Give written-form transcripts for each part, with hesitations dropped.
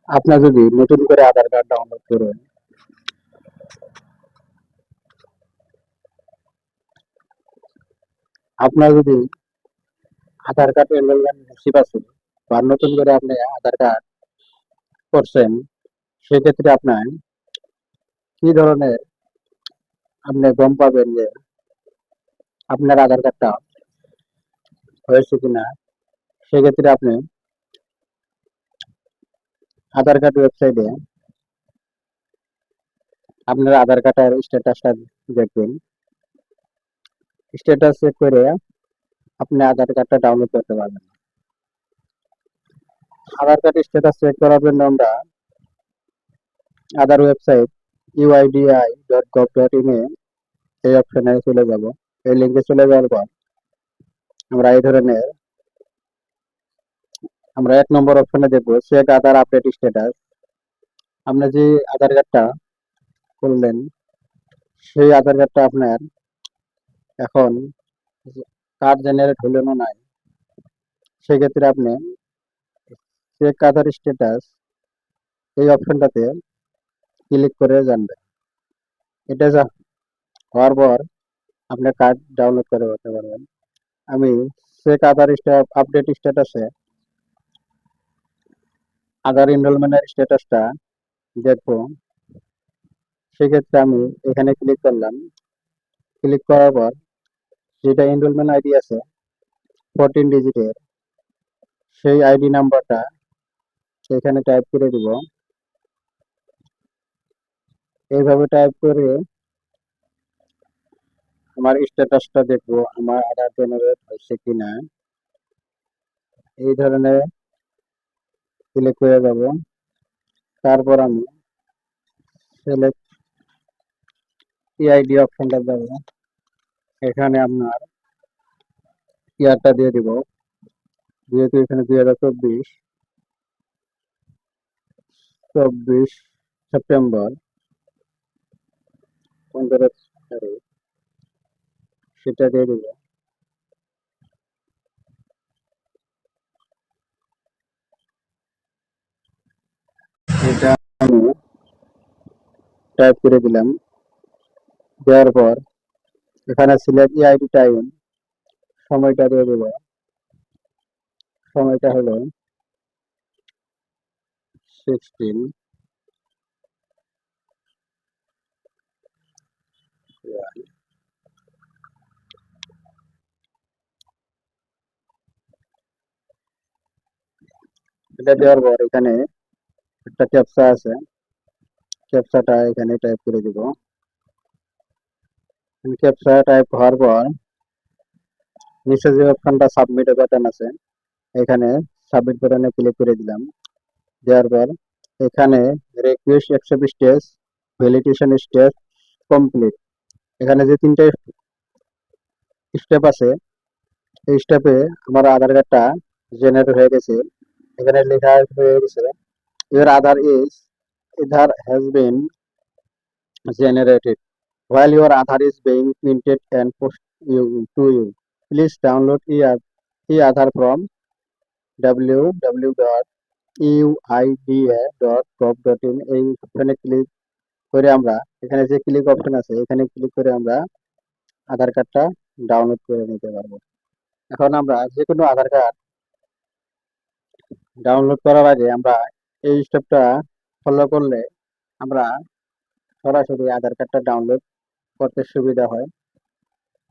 আপনার যদি নতুন করে আধার কার্ড ডাউনলোড করেন, আপনার যদি আধার কার্ড এনরোলমেন্ট রিসিভ আছে বা নতুন করে আপনি আধার কার্ড করছেন, সেক্ষেত্রে আপনার কি ধরনের আপনি গম পাবেন যে আপনার আধার কার্ডটা হয়েছে কিনা। সেক্ষেত্রে আপনি আধার কার্ড ওয়েবসাইটে আপনার আধার কার্ডের স্ট্যাটাসটা দেখবেন। স্ট্যাটাস চেক করে আপনি আধার কার্ডটা ডাউনলোড করতে পারবেন। আধার কার্ড স্ট্যাটাস চেক করার জন্য আমরা আধার ওয়েবসাইট uidi.gov.in এই অপশনে চলে যাব। এই লিঙ্কে চলে যাওয়ার পর আমরা এই ধরনের আমরা 1 নম্বর অপশনে দেখবো চেক আধার আপডেট স্ট্যাটাস। আপনি যে আধার কার্ডটা করলেন, সেই আধার কার্ডটা আপনার এখন কার্ড জেনারেট হলো না নাই, সেক্ষেত্রে আপনি চেক আধার স্ট্যাটাস এই অপশনটাতে ক্লিক করে জানবেন। এটা হওয়ার পর আপনি কার্ড ডাউনলোড করে করতে পারবেন। আমি চেক আধার আপডেট স্ট্যাটাসে আধার এনরোলমেন্টের স্ট্যাটাসটা দেখবো। সেক্ষেত্রে আমি এখানে ক্লিক করলাম। ক্লিক করার পর যেটা এনরোলমেন্ট আইডি আছে 14 ডিজিটের, সেই আইডি নাম্বারটা এখানে টাইপ করে দিব। এইভাবে টাইপ করে আমার স্ট্যাটাসটা দেখবো আমার আধার জেনারেট হয়েছে কিনা। এই ধরনের ক্লিক করে যাব। তারপর আমি সিলেক্ট ইআইডি অপশনটা যাব। এখানে আপনার ইয়ারটা দিয়ে দিব, যেহেতু এখানে 2024 সেপ্টেম্বর 15 তারিখ, সেটা দিয়ে দিব। এটা আমি টাইপ করে দিলাম। দেওয়ার পর এখানে সিলেক্ট ইআইডি টাইম সময়টা দিয়ে দেব। সময়টা হলো 16। এটা দেওয়ার পর এখানে একটা ক্যাপচা আছে, ক্যাপচাটা এখানে টাইপ করে দিব। ক্যাপচা টাইপ হওয়ার পর নিচে যে অপশনটা সাবমিট বাটন আছে, এখানে সাবমিট বাটনে ক্লিক করে দিলাম। দেওয়ার পর এখানে request accept stage, validation stage complete, এখানে যে 3টে স্টেপ আছে, এই স্টেপে আমার আধার কার্ডটা জেনারেট হয়ে গেছে। এখানে লেখা হয়ে গেছে your Aadhaar is Aadhaar has been generated while your Aadhaar is being printed and post to you. Please download e-Aadhaar from www.uida.gov.in এই অপশনে ক্লিক করে আমরা এখানে যে ক্লিক অপশন আছে, এখানে ক্লিক করে আমরা আধার কার্ডটা ডাউনলোড করে নিতে পারবো। এখন আমরা যে কোনো আধার কার্ড ডাউনলোড করার আগে আমরা এই স্টেপটা ফলো করলে আমরা সরাসরি আধার কার্ডটা ডাউনলোড করতে সুবিধা হয়।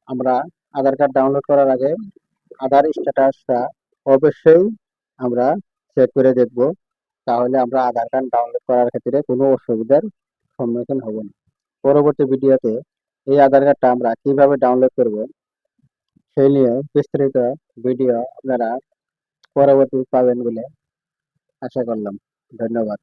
আমরা আধার কার্ড ডাউনলোড করার আগে আধার স্ট্যাটাসটা অবশ্যই আমরা চেক করে দেখব, তাহলে আমরা আধার কার্ড ডাউনলোড করার ক্ষেত্রে কোনো অসুবিধার সম্মুখীন হব না। পরবর্তী ভিডিওতে এই আধার কার্ডটা আমরা কিভাবে ডাউনলোড করব সেই নিয়ে বিস্তারিত ভিডিও আপনারা পরবর্তী পাবেন বলে আশা করলাম। ধন্যবাদ।